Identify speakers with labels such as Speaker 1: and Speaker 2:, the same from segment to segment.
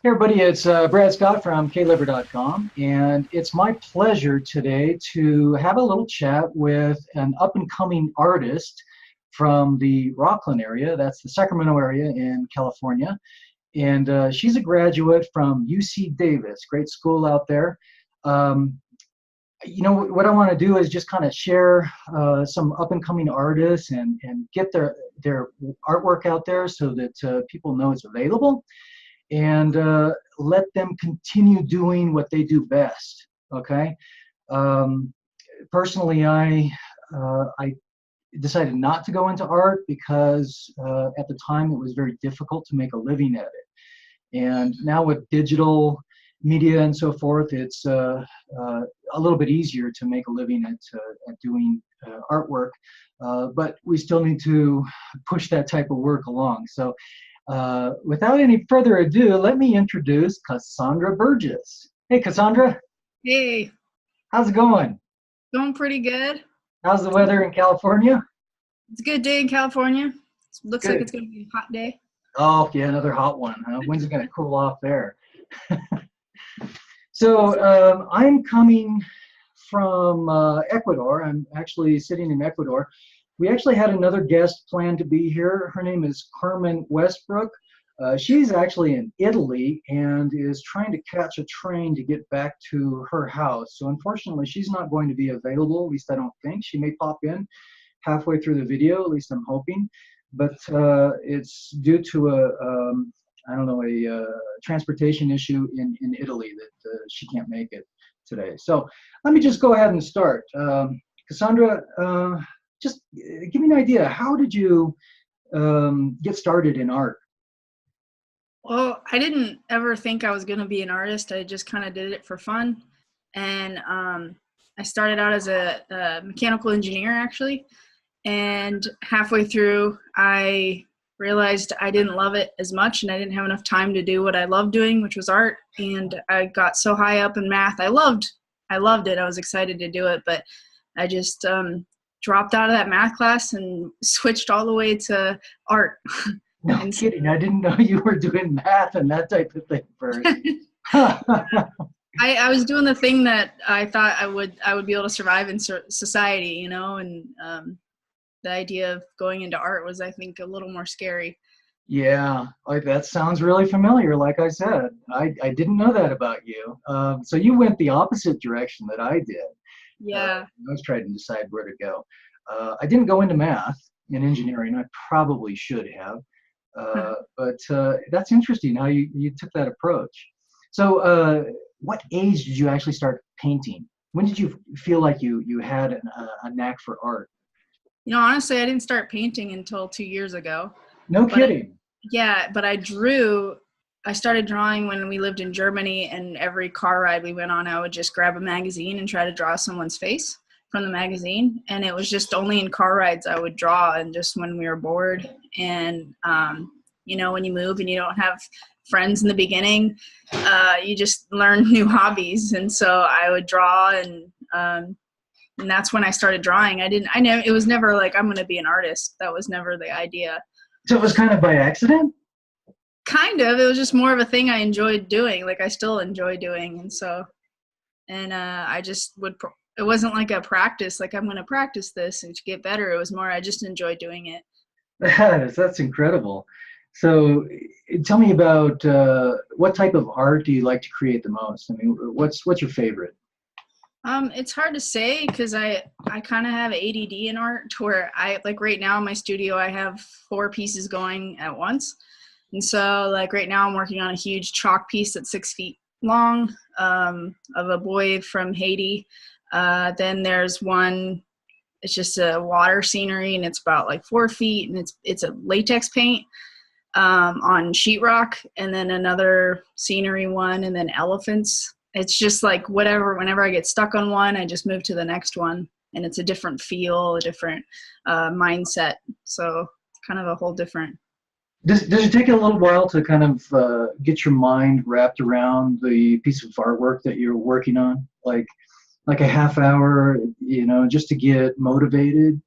Speaker 1: Hey everybody, it's Brad Scott from kliver.com, and it's my pleasure today to have a little chat with an up-and-coming artist from the Rocklin area. That's the Sacramento area in California, and she's a graduate from UC Davis, great school out there. Um, what I want to do is just kind of share some up-and-coming artists and get their artwork out there so that people know it's available and let them continue doing what they do best. Okay. Um, Personally, I decided not to go into art because at the time it was very difficult to make a living at it. And now with digital media and so forth, it's a little bit easier to make a living at doing artwork. But we still need to push that type of work along. So without any further ado, let me introduce Cassandra Burgess. Hey, Cassandra,
Speaker 2: Hey,
Speaker 1: how's it going?
Speaker 2: going pretty good.
Speaker 1: How's the weather in California?
Speaker 2: It's a good day in California. Looks like
Speaker 1: Good.
Speaker 2: it's going to be a hot day.
Speaker 1: Oh, yeah, another hot one. Huh? When's it going to cool off there? So I'm coming from Ecuador. I'm actually sitting in Ecuador. We actually had another guest planned to be here. Her name is Carmen Westbrook. She's actually in Italy and is trying to catch a train to get back to her house. So unfortunately, she's not going to be available, at least I don't think. She may pop in halfway through the video, at least I'm hoping. But it's due to I don't know, a transportation issue in Italy that she can't make it today. So let me just go ahead and start. Cassandra, just give me an idea. How did you get started in art?
Speaker 2: Well, I didn't ever think I was going to be an artist. I just kind of did it for fun. And I started out as a mechanical engineer, actually. And halfway through, I realized I didn't love it as much and I didn't have enough time to do what I loved doing, which was art. And I got so high up in math. I loved it. I was excited to do it, but I just dropped out of that math class and switched all the way to art.
Speaker 1: No
Speaker 2: And so,
Speaker 1: kidding. I didn't know you were doing math and that type of thing first.
Speaker 2: I was doing the thing that I thought I would be able to survive in society, and the idea of going into art was, I think, a little more scary.
Speaker 1: Yeah, like that sounds really familiar. Like I said, I didn't know that about you. So you went the opposite direction that I did.
Speaker 2: Yeah.
Speaker 1: I was trying to decide where to go. I didn't go into math and engineering. I probably should have. But that's interesting how you took that approach. So what age did you actually start painting? When did you feel like you had a knack for art?
Speaker 2: Honestly, I didn't start painting until 2 years ago.
Speaker 1: No
Speaker 2: But
Speaker 1: kidding.
Speaker 2: yeah, but I started drawing when we lived in Germany, and every car ride we went on, I would just grab a magazine and try to draw someone's face from the magazine. And it was just only in car rides I would draw, and just when we were bored. And, when you move and you don't have friends in the beginning, you just learn new hobbies. And so I would draw, and that's when I started drawing. It was never like, I'm going to be an artist. That was never the idea.
Speaker 1: So it was kind of by accident?
Speaker 2: Kind of. It was just more of a thing I enjoyed doing. Like, I still enjoy doing. I just it wasn't like a practice, like I'm going to practice this and to get better. It was more, I just enjoy doing it.
Speaker 1: That's incredible. So tell me about what type of art do you like to create the most? I mean, what's your favorite?
Speaker 2: It's hard to say because I kind of have ADD in art, to where like right now in my studio, I have 4 pieces going at once. And so like right now I'm working on a huge chalk piece that's 6 feet long, of a boy from Haiti. Then there's one, it's just a water scenery, and it's about like 4 feet, and it's a latex paint on sheetrock. And then another scenery one, and then elephants. It's just like whatever, whenever I get stuck on one, I just move to the next one, and it's a different feel, a different mindset. So it's kind of a whole different.
Speaker 1: Does it take a little while to kind of get your mind wrapped around the piece of artwork that you're working on? Like a half hour, just to get motivated?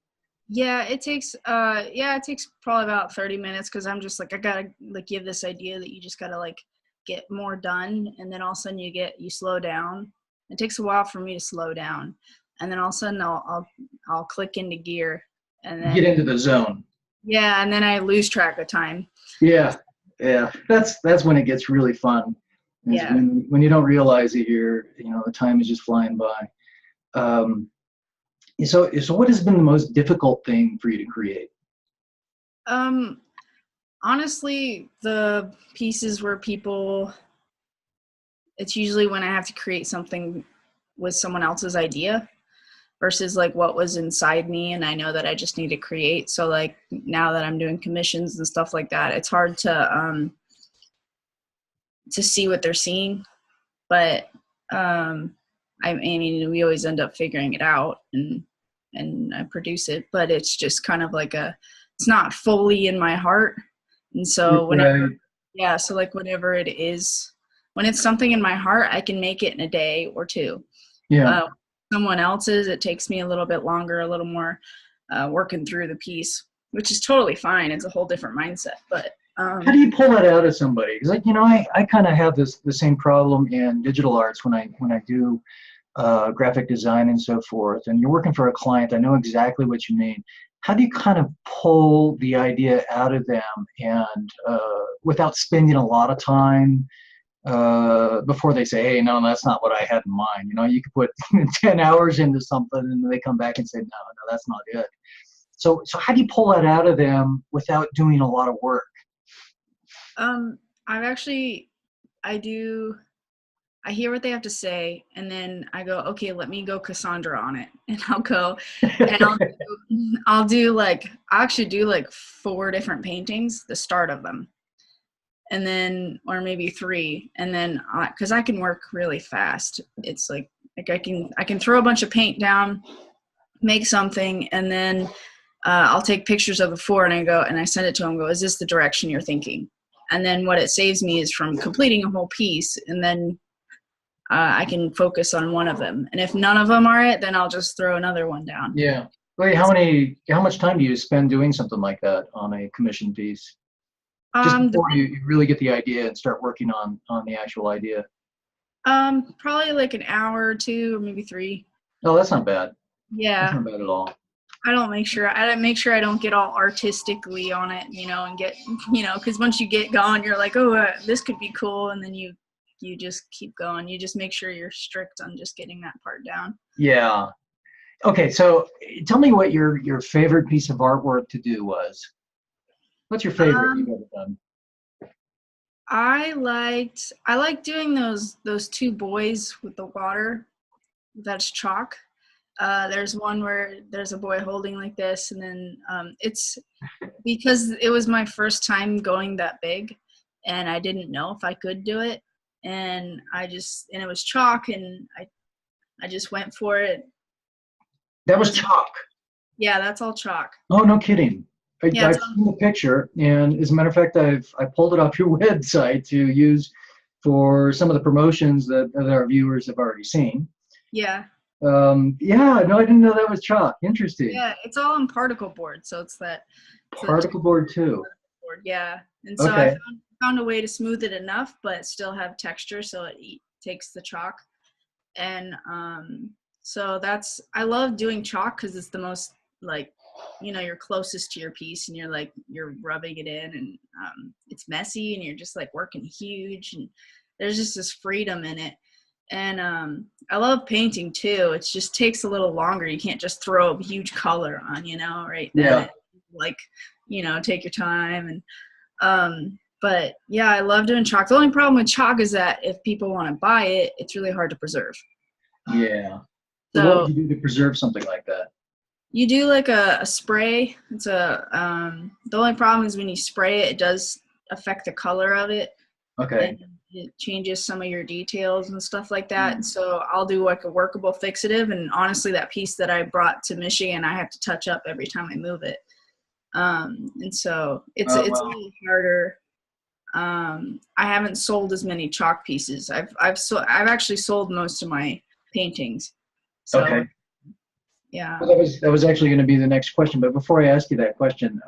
Speaker 2: Yeah, it takes probably about 30 minutes, because I'm just like, I gotta like give this idea that you just gotta like get more done, and then all of a sudden you slow down. It takes a while for me to slow down, and then all of a sudden I'll click into gear, and then
Speaker 1: Get into the zone.
Speaker 2: yeah, and then I lose track of time.
Speaker 1: Yeah, yeah. That's when it gets really fun. Is
Speaker 2: Yeah.
Speaker 1: when you don't realize that the time is just flying by. So what has been the most difficult thing for you to create?
Speaker 2: Honestly, the pieces where it's usually when I have to create something with someone else's idea versus like what was inside me and I know that I just need to create. So like now that I'm doing commissions and stuff like that, it's hard to see what they're seeing. But I mean, we always end up figuring it out and I produce it, but it's just kind of like it's not fully in my heart. And so whenever, yeah, so like whenever it is, when it's something in my heart, I can make it in a day or two.
Speaker 1: Yeah.
Speaker 2: Someone else's, it takes me a little bit longer, a little more working through the piece, which is totally fine. It's a whole different mindset. But
Speaker 1: how do you pull that out of somebody? Because I kind of have the same problem in digital arts when I do graphic design and so forth. And you're working for a client, I know exactly what you mean. How do you kind of pull the idea out of them and without spending a lot of time before they say, hey, no, that's not what I had in mind. You could put 10 hours into something and they come back and say, no, that's not it. So how do you pull that out of them without doing a lot of work?
Speaker 2: I hear what they have to say, and then I go, okay, let me go Cassandra on it. And I'll actually do like 4 different paintings, the start of them. And then, or maybe 3. And then, cause I can work really fast. It's like I can throw a bunch of paint down, make something, and then I'll take pictures of the 4 and I send it to them, go, is this the direction you're thinking? And then what it saves me is from completing a whole piece, and then I can focus on one of them. And if none of them are it, then I'll just throw another one down.
Speaker 1: Yeah. Wait, how much time do you spend doing something like that on a commission piece? Just before you really get the idea and start working on the actual idea.
Speaker 2: Probably like an hour or 2 or maybe 3.
Speaker 1: Oh, that's not bad.
Speaker 2: Yeah.
Speaker 1: That's not bad at all.
Speaker 2: I make sure I don't get all artistically on it, and get, because once you get going, you're like, oh, this could be cool. And then you just keep going. You just make sure you're strict on just getting that part down.
Speaker 1: Yeah. Okay. So tell me what your favorite piece of artwork to do was. What's your favorite you've ever done?
Speaker 2: I like doing those 2 boys with the water. That's chalk. There's one where there's a boy holding like this, and then it's because it was my first time going that big, and I didn't know if I could do it, and it was chalk, and I just went for it.
Speaker 1: That was chalk.
Speaker 2: Yeah, that's all chalk.
Speaker 1: Oh, no kidding. I've seen the picture, and as a matter of fact, I pulled it off your website to use for some of the promotions that our viewers have already seen.
Speaker 2: Yeah.
Speaker 1: Yeah, no, I didn't know that was chalk. Interesting.
Speaker 2: Yeah, it's all on particle board, so it's that
Speaker 1: particle board too.
Speaker 2: Board, yeah, and so I found a way to smooth it enough, but still have texture, so it takes the chalk, and so I love doing chalk because it's the most like, you're closest to your piece, and you're rubbing it in, and it's messy, and you're just like working huge, and there's just this freedom in it. And I love painting too. It just takes a little longer. You can't just throw a huge color on, right then.
Speaker 1: Yeah.
Speaker 2: Like, take your time. And but yeah, I love doing chalk. The only problem with chalk is that if people want to buy it, it's really hard to preserve.
Speaker 1: Yeah.
Speaker 2: So
Speaker 1: what would you do to preserve something like that?
Speaker 2: You do like a spray. It's the only problem is when you spray it, it does affect the color of it.
Speaker 1: Okay.
Speaker 2: And it changes some of your details and stuff like that. And so I'll do like a workable fixative. And honestly, that piece that I brought to Michigan, I have to touch up every time I move it. And so it's a little harder. I haven't sold as many chalk pieces. I've actually sold most of my paintings. So,
Speaker 1: okay.
Speaker 2: Yeah.
Speaker 1: Well, that was actually going to be the next question. But before I ask you that question,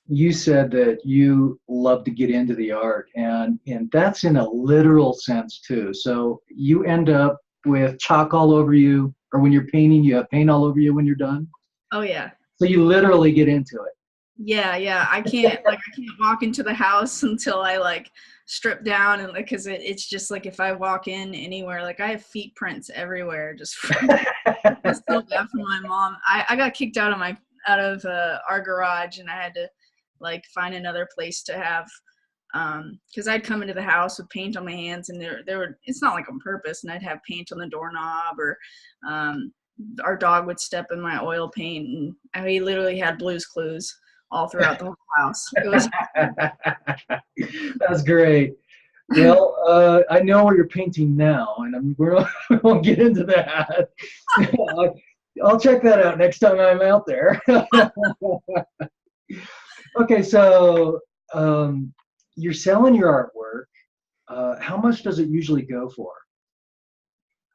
Speaker 1: you said that you love to get into the art, and that's in a literal sense too. So you end up with chalk all over you, or when you're painting, you have paint all over you when you're done.
Speaker 2: Oh yeah.
Speaker 1: So you literally get into it.
Speaker 2: Yeah, yeah. I can't walk into the house until I like strip down and like, cause it's just like if I walk in anywhere, like I have feet prints everywhere just from it's so bad for my mom. I got kicked out of our garage and I had to like find another place to have because I'd come into the house with paint on my hands and there were it's not like on purpose and I'd have paint on the doorknob or our dog would step in my oil paint and we literally had Blue's Clues all throughout the whole house. It was
Speaker 1: That's great. Well, I know where you're painting now, and we won't get into that. I'll check that out next time I'm out there. Okay, so you're selling your artwork. How much does it usually go for?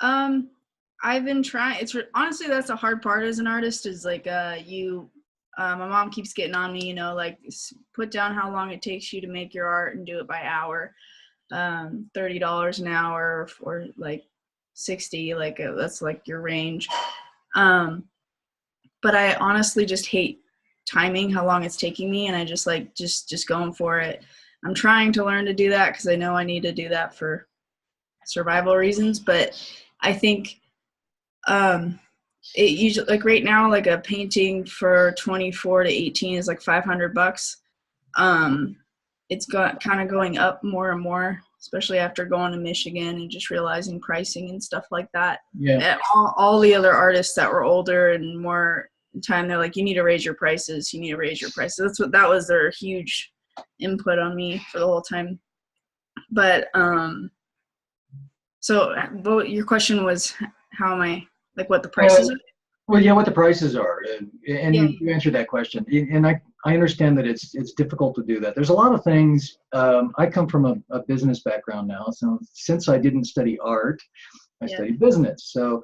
Speaker 2: I've been trying. Honestly, that's a hard part as an artist is like my mom keeps getting on me, like put down how long it takes you to make your art and do it by hour. $30 an hour or like 60, like that's like your range. But I honestly just hate timing how long it's taking me and I just like just going for it. I'm trying to learn to do that because I know I need to do that for survival reasons, but I think it usually like right now like a painting for 24 to 18 is like $500. It's got kind of going up more and more, especially after going to Michigan and just realizing pricing and stuff like that.
Speaker 1: Yeah.
Speaker 2: And all the other artists that were older and more time, they're like, you need to raise your prices. You need to raise your prices. That was their huge input on me for the whole time. But so your question was how am I like what the prices are?
Speaker 1: Well, yeah, what the prices are, and
Speaker 2: Yeah.
Speaker 1: you answered that question, and I understand that it's difficult to do that. There's a lot of things. I come from a business background now, so since I didn't study art, I studied business. So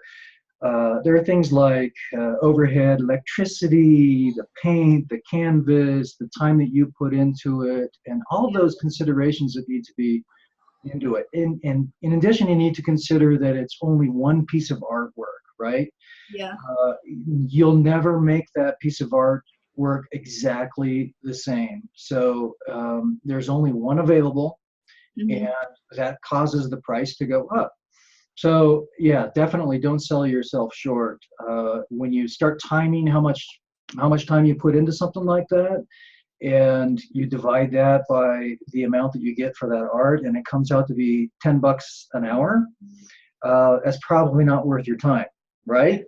Speaker 1: there are things like overhead, electricity, the paint, the canvas, the time that you put into it, and all those considerations that need to be into it. And in addition, you need to consider that it's only one piece of artwork, right?
Speaker 2: Yeah.
Speaker 1: You'll never make that piece of artwork exactly the same. So there's only one available, and that causes the price to go up. So yeah, definitely don't sell yourself short. When you start timing how much time you put into something like that, and you divide that by the amount that you get for that art, and it comes out to be $10 an hour, that's probably not worth your time, right?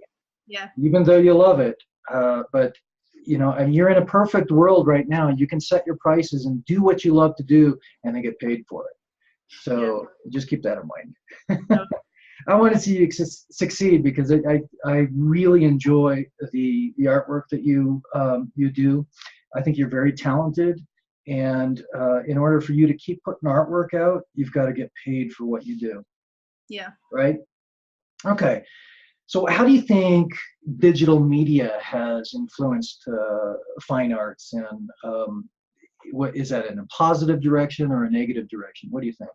Speaker 2: Yeah.
Speaker 1: Even though you love it, but and you're in a perfect world right now. You can set your prices and do what you love to do, and then get paid for it. So just keep that in mind.
Speaker 2: No.
Speaker 1: I want to see you succeed because I really enjoy the artwork that you do. I think you're very talented, and in order for you to keep putting artwork out, you've got to get paid for what you do.
Speaker 2: Yeah.
Speaker 1: Right? Okay. So how do you think digital media has influenced fine arts, and what is that in a positive direction or a negative direction? What do you think?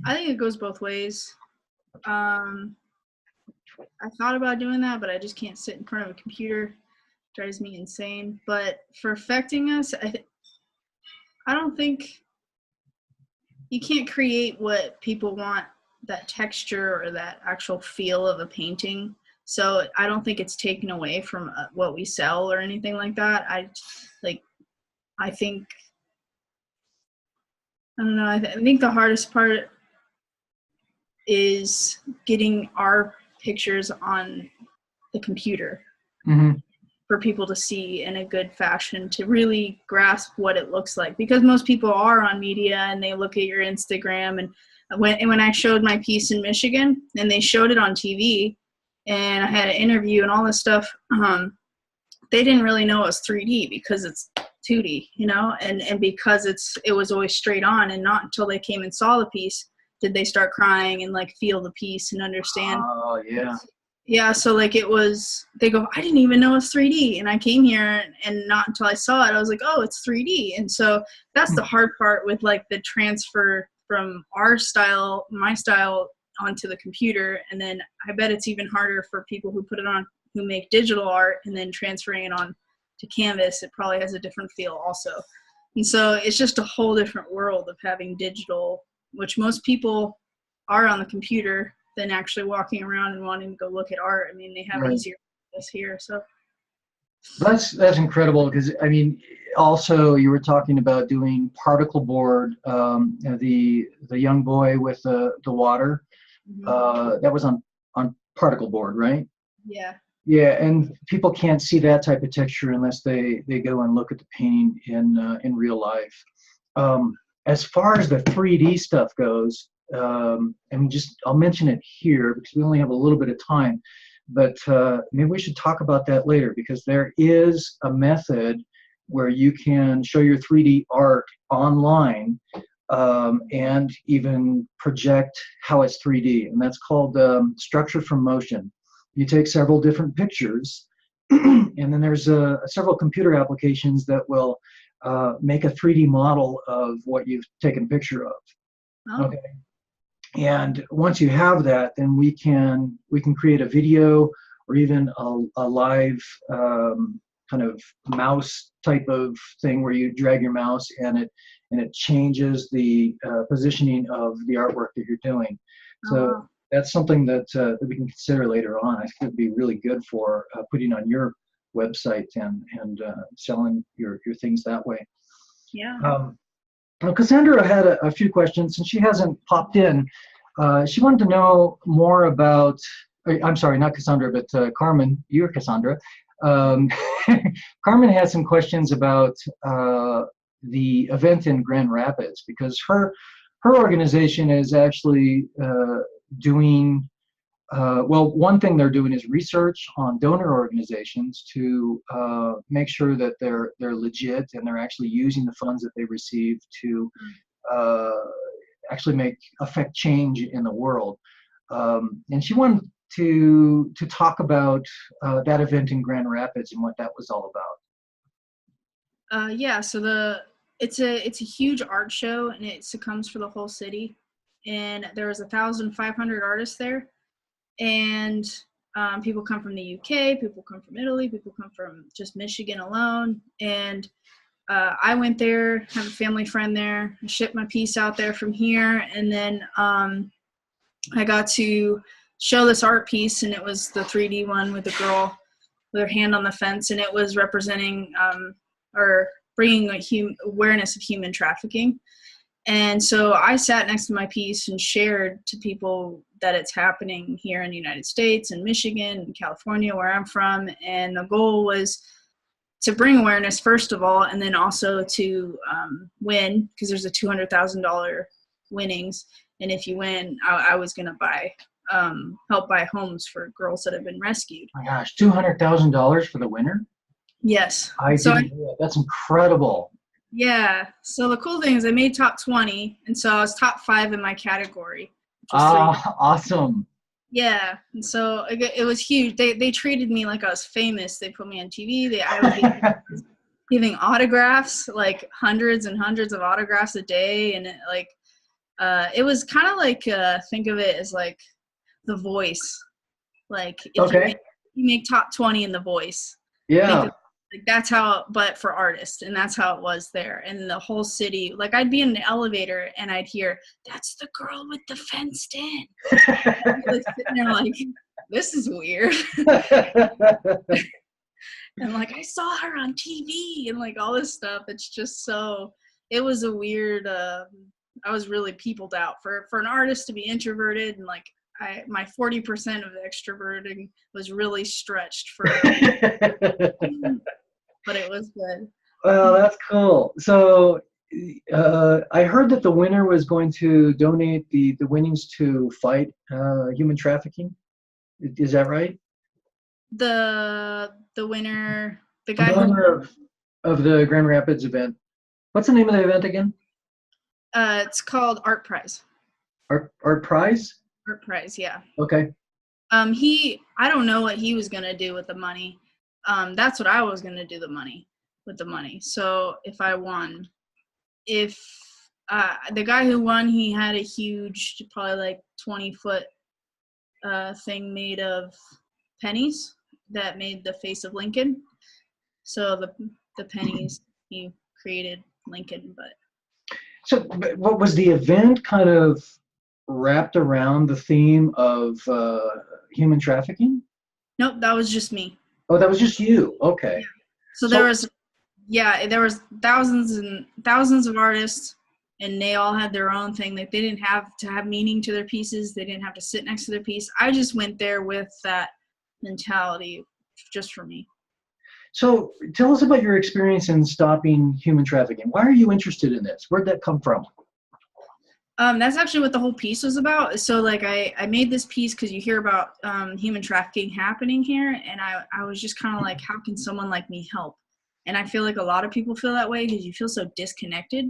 Speaker 2: I think it goes both ways. I thought about doing that, but I just can't sit in front of a computer. It drives me insane. But for affecting us, I don't think you can't create what people want, that texture or that actual feel of a painting. So I don't think it's taken away from what we sell or anything like that. I think, I don't know, I think the hardest part is getting our pictures on the computer for people to see in a good fashion, to really grasp what it looks like, because most people are on media and they look at your Instagram. And when I showed my piece in Michigan and they showed it on TV and I had an interview and all this stuff, they didn't really know it was 3D because it's 2D, and because it was always straight on, and not until they came and saw the piece did they start crying and like feel the piece and understand.
Speaker 1: Oh yeah.
Speaker 2: Yeah, so like they go, I didn't even know it's 3D. And I came here and not until I saw it, I was like, oh, it's 3D. And so that's the hard part with like the transfer from my style onto the computer. And then I bet it's even harder for people who put it on, who make digital art and then transferring it on to canvas. It probably has a different feel also. And so it's just a whole different world of having digital, which most people are on the computer than actually walking around and wanting to go look at art. I mean, they have
Speaker 1: Right.
Speaker 2: easier this here. So
Speaker 1: That's incredible because I mean, also you were talking about doing particle board. The young boy with the water that was on particle board, right?
Speaker 2: yeah.
Speaker 1: Yeah, and people can't see that type of texture unless they go and look at the painting in real life. As far as the 3D stuff goes, and just I'll mention it here because we only have a little bit of time, but maybe we should talk about that later because there is a method where you can show your 3D art online and even project how it's 3D, and that's called structure from motion. You take several different pictures, and then there's several computer applications that will make a 3D model of what you've taken a picture of.
Speaker 2: Oh.
Speaker 1: Okay. And once you have that, then we can create a video or even a live kind of mouse type of thing where you drag your mouse and it changes the positioning of the artwork that you're doing. So
Speaker 2: Wow.
Speaker 1: that's something that we can consider later on. I think it'd be really good for putting on your website and selling your things that way.
Speaker 2: Yeah.
Speaker 1: Well, Cassandra had a few questions, and she hasn't popped in. She wanted to know more about, I'm sorry, not Cassandra, but Carmen, you're Cassandra. Carmen had some questions about the event in Grand Rapids because her organization is actually doing, well, one thing they're doing is research on donor organizations to make sure that they're legit and they're actually using the funds that they receive to actually affect change in the world. And she wanted to talk about that event in Grand Rapids and what that was all about.
Speaker 2: Yeah. So it's a huge art show and it succumbs for the whole city. And there was 1,500 artists there. And people come from the UK, people come from Italy, people come from just Michigan alone. And I went there, have a family friend there, I shipped my piece out there from here, and then I got to show this art piece, and it was the 3D one with the girl with her hand on the fence, and it was representing or bringing awareness of human trafficking. And so I sat next to my piece and shared to people that it's happening here in the United States and Michigan and California, where I'm from. And the goal was to bring awareness, first of all, and then also to win, because there's a $200,000 winnings. And if you win, I was going to help buy homes for girls that have been rescued.
Speaker 1: Oh my gosh, $200,000 for the winner?
Speaker 2: Yes.
Speaker 1: I didn't know that. That's incredible.
Speaker 2: Yeah. So the cool thing is I made top 20, and so I was top 5 in my category.
Speaker 1: Awesome.
Speaker 2: Yeah. And so it was huge. They treated me like I was famous. They put me on TV. I was giving autographs, like hundreds and hundreds of autographs a day. And it was kind of like, think of it as like The Voice. Like if you make top 20 in The Voice.
Speaker 1: Yeah.
Speaker 2: Like that's how, but for artists, and that's how it was there. And the whole city, like I'd be in an elevator and I'd hear, "That's the girl with the fenced in." I'd be like sitting there like, this is weird. And like I saw her on TV and like all this stuff. It's just it was a weird. I was really peopled out for an artist to be introverted, and like my 40% of the extroverting was really stretched for. But it was good.
Speaker 1: Well, that's cool. So I heard that the winner was going to donate the winnings to fight human trafficking. Is that right?
Speaker 2: The winner, the
Speaker 1: The
Speaker 2: guy
Speaker 1: winner of the Grand Rapids event. What's the name of the event again?
Speaker 2: It's called Art Prize.
Speaker 1: Art Prize?
Speaker 2: Art Prize, yeah.
Speaker 1: Okay.
Speaker 2: I don't know what he was gonna do with the money. That's what I was gonna do with the money. So if I won, if the guy who won, he had a huge, probably like 20-foot thing made of pennies that made the face of Lincoln. So the pennies, he created Lincoln. But
Speaker 1: So, what was the event kind of wrapped around the theme of human trafficking?
Speaker 2: nope, that was just me.
Speaker 1: Oh, that was just you. Okay.
Speaker 2: So
Speaker 1: So,
Speaker 2: there was thousands and thousands of artists, and they all had their own thing. Like, they didn't have to have meaning to their pieces. They didn't have to sit next to their piece. I just went there with that mentality just for me.
Speaker 1: so tell us about your experience in stopping human trafficking. Why are you interested in this? Where'd that come from?
Speaker 2: That's actually what the whole piece was about. So like I made this piece because you hear about human trafficking happening here, and I was just kind of like, how can someone like me help? And I feel like a lot of people feel that way because you feel so disconnected.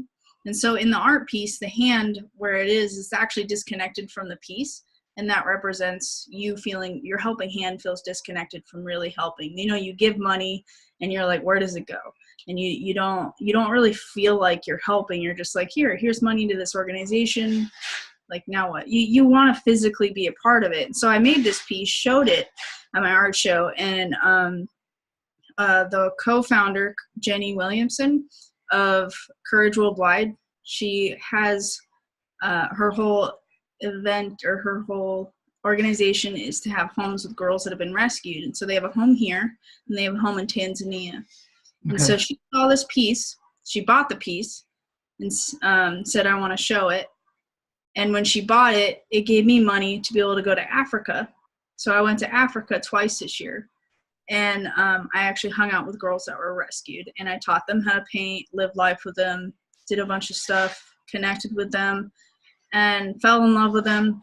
Speaker 2: And so in the art piece, the hand where it is actually disconnected from the piece, and that represents you feeling your helping hand feels disconnected from really helping. You know, you give money and you're like, where does it go? And you don't really feel like you're helping. You're just like, here's money to this organization. Like, now what? You want to physically be a part of it. And so I made this piece, showed it at my art show, and the co-founder, Jenny Williamson of Courage Worldwide, she has her whole event, or her whole organization, is to have homes with girls that have been rescued. And so they have a home here, and they have a home in Tanzania. And
Speaker 1: Okay.
Speaker 2: so she saw this piece, she bought the piece, and said, I want to show it. And when she bought it, it gave me money to be able to go to Africa. So I went to Africa twice this year. And I actually hung out with girls that were rescued. And I taught them how to paint, lived life with them, did a bunch of stuff, connected with them, and fell in love with them.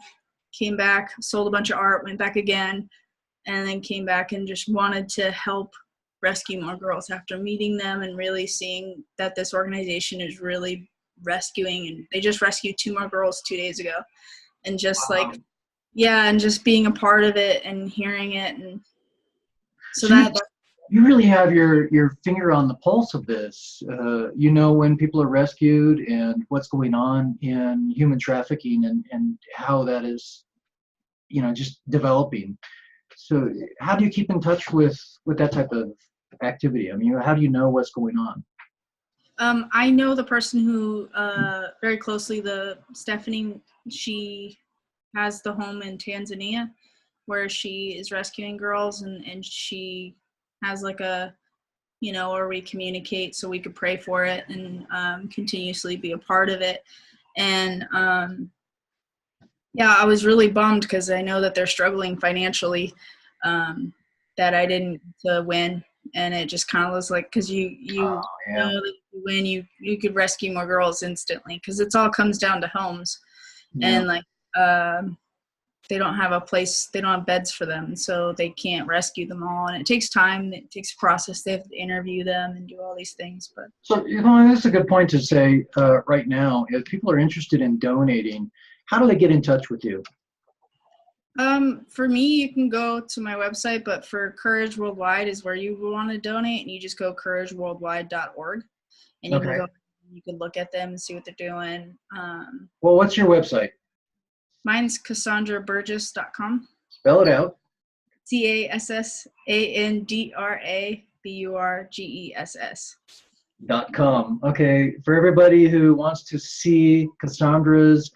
Speaker 2: Came back, sold a bunch of art, went back again, and then came back and just wanted to help rescue more girls after meeting them and really seeing that this organization is really rescuing. And they just rescued 2 more girls 2 days ago. And just
Speaker 1: Wow.
Speaker 2: like, yeah, and just being a part of it and hearing it. And so
Speaker 1: So
Speaker 2: that
Speaker 1: you really have your finger on the pulse of this. You know when people are rescued and what's going on in human trafficking, and how that is, just developing. So how do you keep in touch with that type of activity? I mean, how do you know what's going on?
Speaker 2: I know the person who very closely, the Stephanie, she has the home in Tanzania where she is rescuing girls, and she has like a, where we communicate so we could pray for it and continuously be a part of it. And yeah, I was really bummed because I know that they're struggling financially, that I didn't to win. And it just kind of was like, because you
Speaker 1: Oh, yeah.
Speaker 2: know that if you win, you could rescue more girls instantly, because it's all comes down to homes.
Speaker 1: Yeah.
Speaker 2: And like they don't have a place, they don't have beds for them, so they can't rescue them all, and it takes time, it takes a process. They have to interview them and do all these things. But
Speaker 1: So, that's a good point to say right now. If people are interested in donating, how do they get in touch with you?
Speaker 2: for me, you can go to my website, but for Courage Worldwide is where you want to donate, and you just go courageworldwide.org, and you can
Speaker 1: Okay.
Speaker 2: go, you can look at them and see what they're doing.
Speaker 1: Well, what's your website?
Speaker 2: Mine's CassandraBurgess.com.
Speaker 1: Spell it out.
Speaker 2: CassandраBurgess.
Speaker 1: .com. Okay, for everybody who wants to see Cassandra's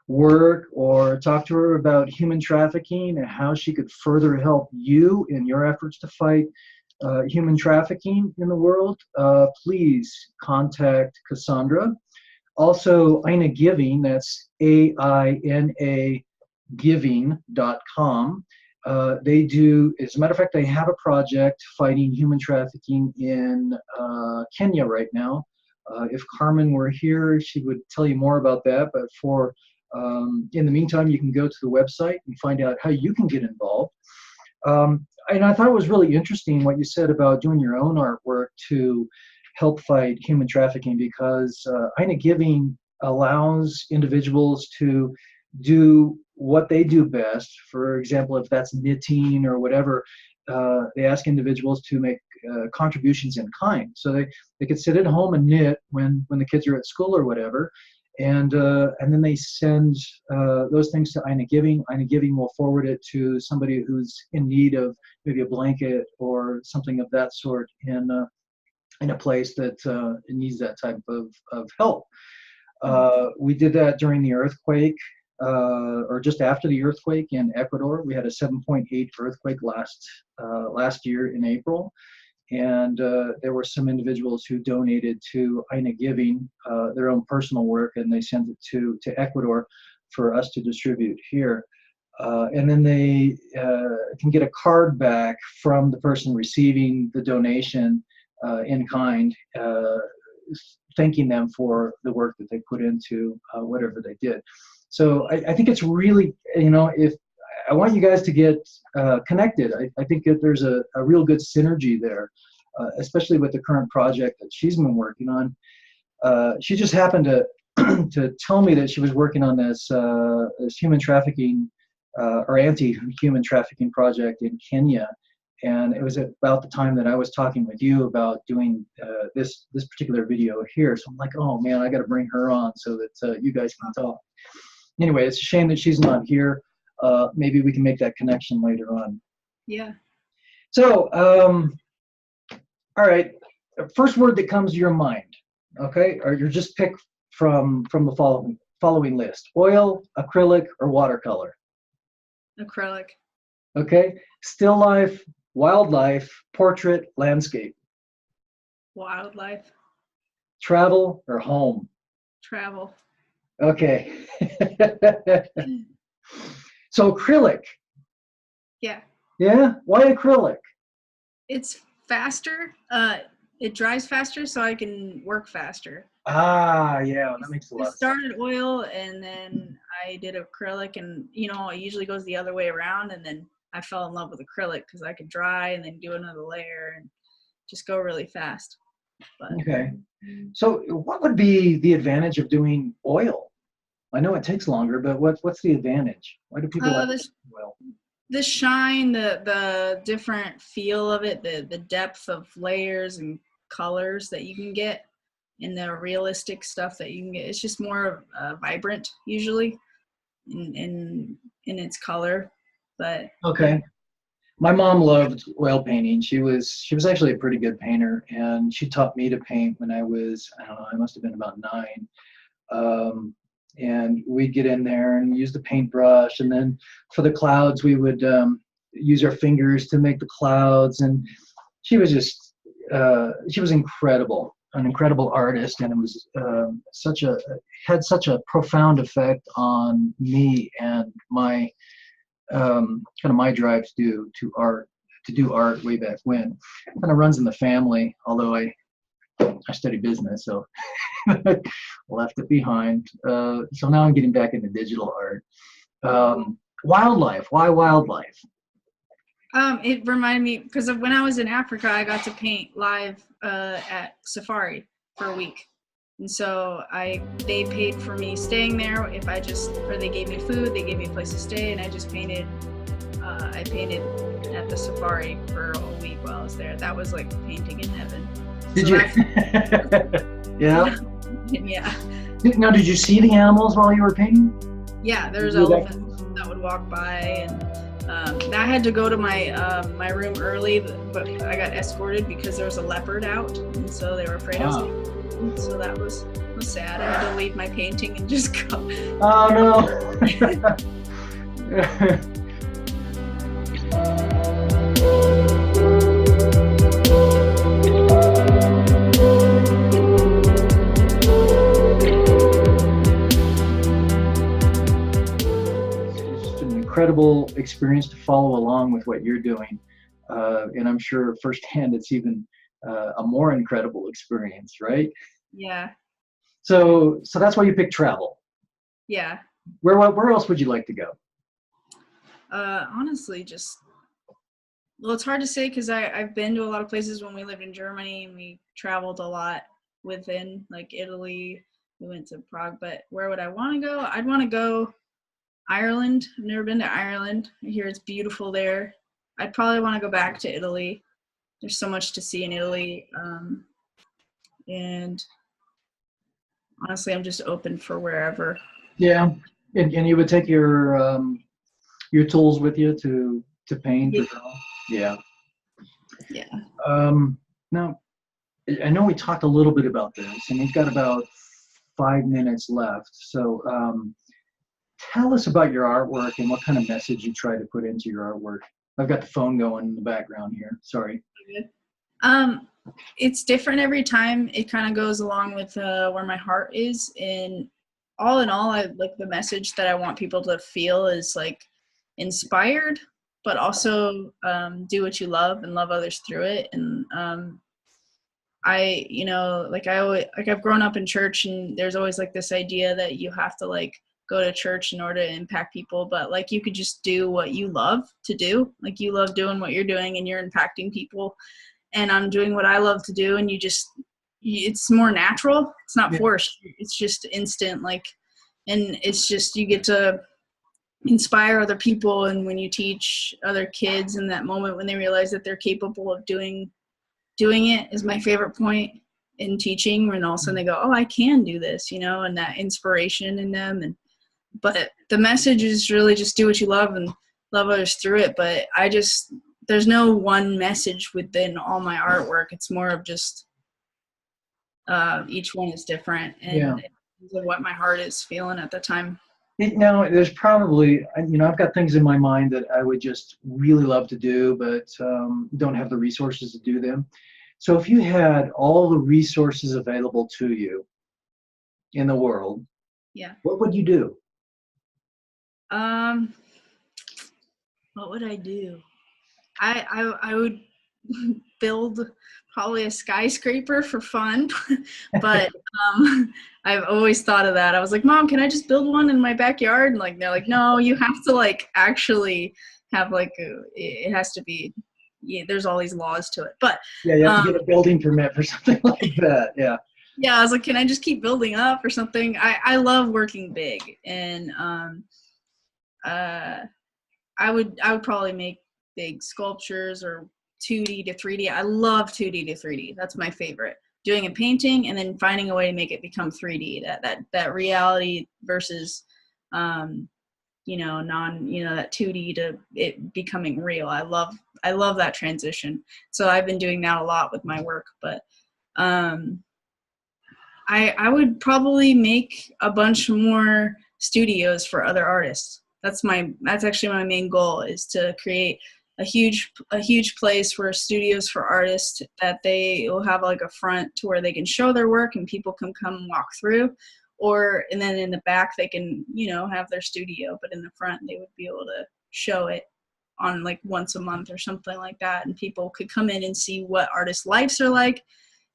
Speaker 1: work or talk to her about human trafficking and how she could further help you in your efforts to fight human trafficking in the world, please contact Cassandra. Also, Aina Giving, that's AINA giving.com. They do, as a matter of fact, they have a project fighting human trafficking in Kenya right now. If Carmen were here, she would tell you more about that. But in the meantime, you can go to the website and find out how you can get involved. And I thought it was really interesting what you said about doing your own artwork to help fight human trafficking, because Aina Giving allows individuals to do what they do best. For example, if that's knitting or whatever, they ask individuals to make contributions in kind. So they could sit at home and knit when the kids are at school or whatever, and then they send those things to Ina Giving. Ina Giving will forward it to somebody who's in need of maybe a blanket or something of that sort in a place that needs that type of help. We did that during the earthquake, or just after the earthquake in Ecuador. We had a 7.8 earthquake last year in April, and there were some individuals who donated to Ina Giving their own personal work, and they sent it to Ecuador for us to distribute here. And then they can get a card back from the person receiving the donation in kind, thanking them for the work that they put into whatever they did. So I think it's really, if I want you guys to get connected, I think that there's a real good synergy there, especially with the current project that she's been working on. She just happened to to tell me that she was working on this human trafficking or anti-human trafficking project in Kenya. And it was about the time that I was talking with you about doing this particular video here. So I'm like, oh man, I got to bring her on so that you guys can talk. Anyway, it's a shame that she's not here. Maybe we can make that connection later on.
Speaker 2: Yeah.
Speaker 1: So, all right. First word that comes to your mind, okay? Or you just pick from the following list: oil, acrylic, or watercolor.
Speaker 2: Acrylic.
Speaker 1: Okay. Still life, wildlife, portrait, landscape.
Speaker 2: Wildlife.
Speaker 1: Travel or home.
Speaker 2: Travel.
Speaker 1: Okay. So acrylic.
Speaker 2: Yeah.
Speaker 1: Yeah? Why acrylic?
Speaker 2: It's faster. It dries faster, so I can work faster.
Speaker 1: Ah, yeah, that makes a lot
Speaker 2: I
Speaker 1: of sense.
Speaker 2: started oil, and then I did acrylic, and it usually goes the other way around, and then I fell in love with acrylic because I could dry and then do another layer and just go really fast. But,
Speaker 1: Okay. So what would be the advantage of doing oil? I know it takes longer, but what's the advantage? Why do people like oil?
Speaker 2: The shine, the different feel of it, the depth of layers and colors that you can get, and the realistic stuff that you can get. It's just more vibrant usually in its color. But
Speaker 1: okay. My mom loved oil painting. She was actually a pretty good painter, and she taught me to paint when I was, I don't know, I must have been about 9. And we'd get in there and use the paintbrush, and then for the clouds we would use our fingers to make the clouds. And she was just she was incredible, an incredible artist, and it was had such a profound effect on me and my kind of my drive to do art way back when. It kind of runs in the family, although I study business, so left it behind. So now I'm getting back into digital art. Wildlife. Why wildlife?
Speaker 2: It reminded me because of when I was in Africa, I got to paint live at Safari for a week. And so they paid for me staying there. Or they gave me food, they gave me a place to stay, and I just painted. I painted at the safari for a week while I was there. That was like painting in heaven.
Speaker 1: Did you? Yeah.
Speaker 2: Yeah.
Speaker 1: Now, did you see the animals while you were painting?
Speaker 2: Yeah, there's elephants that would walk by, and I had to go to my room early, but I got escorted because there was a leopard out, and so they were afraid I was going to. So that was sad. I had to leave my painting and just go.
Speaker 1: Oh no. It's just an incredible experience to follow along with what you're doing, and I'm sure firsthand it's even a more incredible experience, right?
Speaker 2: Yeah.
Speaker 1: So that's why you picked travel.
Speaker 2: Yeah.
Speaker 1: Where else would you like to go?
Speaker 2: Honestly, well, it's hard to say because I've been to a lot of places when we lived in Germany, and we traveled a lot within, like Italy. We went to Prague, but where would I want to go? I'd want to go Ireland. I've never been to Ireland. I hear it's beautiful there. I'd probably want to go back to Italy. There's so much to see in Italy. And honestly, I'm just open for wherever.
Speaker 1: Yeah, and you would take your tools with you to paint or draw? Yeah.
Speaker 2: Yeah.
Speaker 1: Now, I know we talked a little bit about this, and we've got about 5 minutes left. So tell us about your artwork and what kind of message you try to put into your artwork. I've got the phone going in the background here. Sorry.
Speaker 2: It's different every time. It kind of goes along with where my heart is. And all in all, I like the message that I want people to feel is like inspired, but also do what you love and love others through it. And I've grown up in church, and there's always like this idea that you have to like go to church in order to impact people, but like you could just do what you love to do. Like you love doing what you're doing and you're impacting people, and I'm doing what I love to do, and it's more natural. It's not forced. It's just instant. Like, and it's just, you get to inspire other people. And when you teach other kids in that moment, when they realize that they're capable of doing it is my favorite point in teaching, when all of a sudden they go, oh, I can do this, and that inspiration in them. But the message is really just do what you love and love others through it. But there's no one message within all my artwork. It's more of just each one is different, and what my heart is feeling at the time.
Speaker 1: Now, there's probably, I've got things in my mind that I would just really love to do, but don't have the resources to do them. So if you had all the resources available to you in the world, what would you do?
Speaker 2: What would I do? I would build probably a skyscraper for fun, but I've always thought of that. I was like, Mom, can I just build one in my backyard? And like, they're like, no, you have to like actually have like it has to be. Yeah, there's all these laws to it, but
Speaker 1: you have to get a building permit for something like that. Yeah,
Speaker 2: I was like, can I just keep building up or something? I love working big, and I would probably make big sculptures or 2D to 3D. I love 2D to 3D. That's my favorite. Doing a painting and then finding a way to make it become 3D. That reality versus that 2D to it becoming real. I love that transition. So I've been doing that a lot with my work, but I would probably make a bunch more studios for other artists. That's actually my main goal, is to create a huge place where studios for artists, that they will have like a front to where they can show their work and people can come walk through, and then in the back they can, have their studio, but in the front they would be able to show it on like once a month or something like that, and people could come in and see what artists' lives are like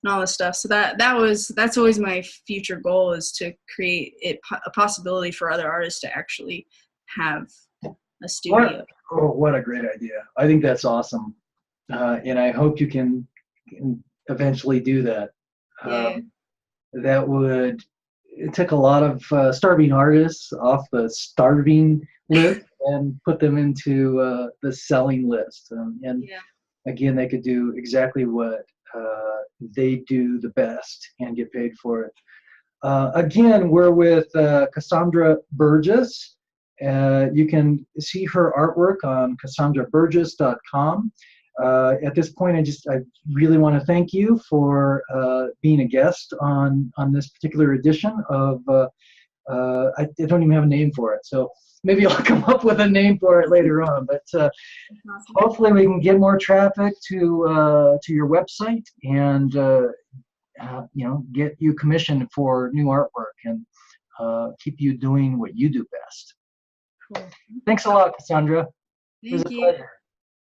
Speaker 2: and all this stuff. So that's always my future goal, is to create a possibility for other artists to actually have a studio.
Speaker 1: What a great idea. I think that's awesome. And I hope you can eventually do that. That would take a lot of starving artists off the starving list and put them into the selling list. Again, they could do exactly what they do the best and get paid for it. Again, we're with Cassandra Burgess. You can see her artwork on CassandraBurgess.com. At this point, I really want to thank you for being a guest on this particular edition of, I don't even have a name for it, so maybe I'll come up with a name for it later on, but hopefully we can get more traffic to your website and get you commissioned for new artwork and keep you doing what you do best.
Speaker 2: Cool.
Speaker 1: Thanks a lot, Cassandra.
Speaker 2: Thank you.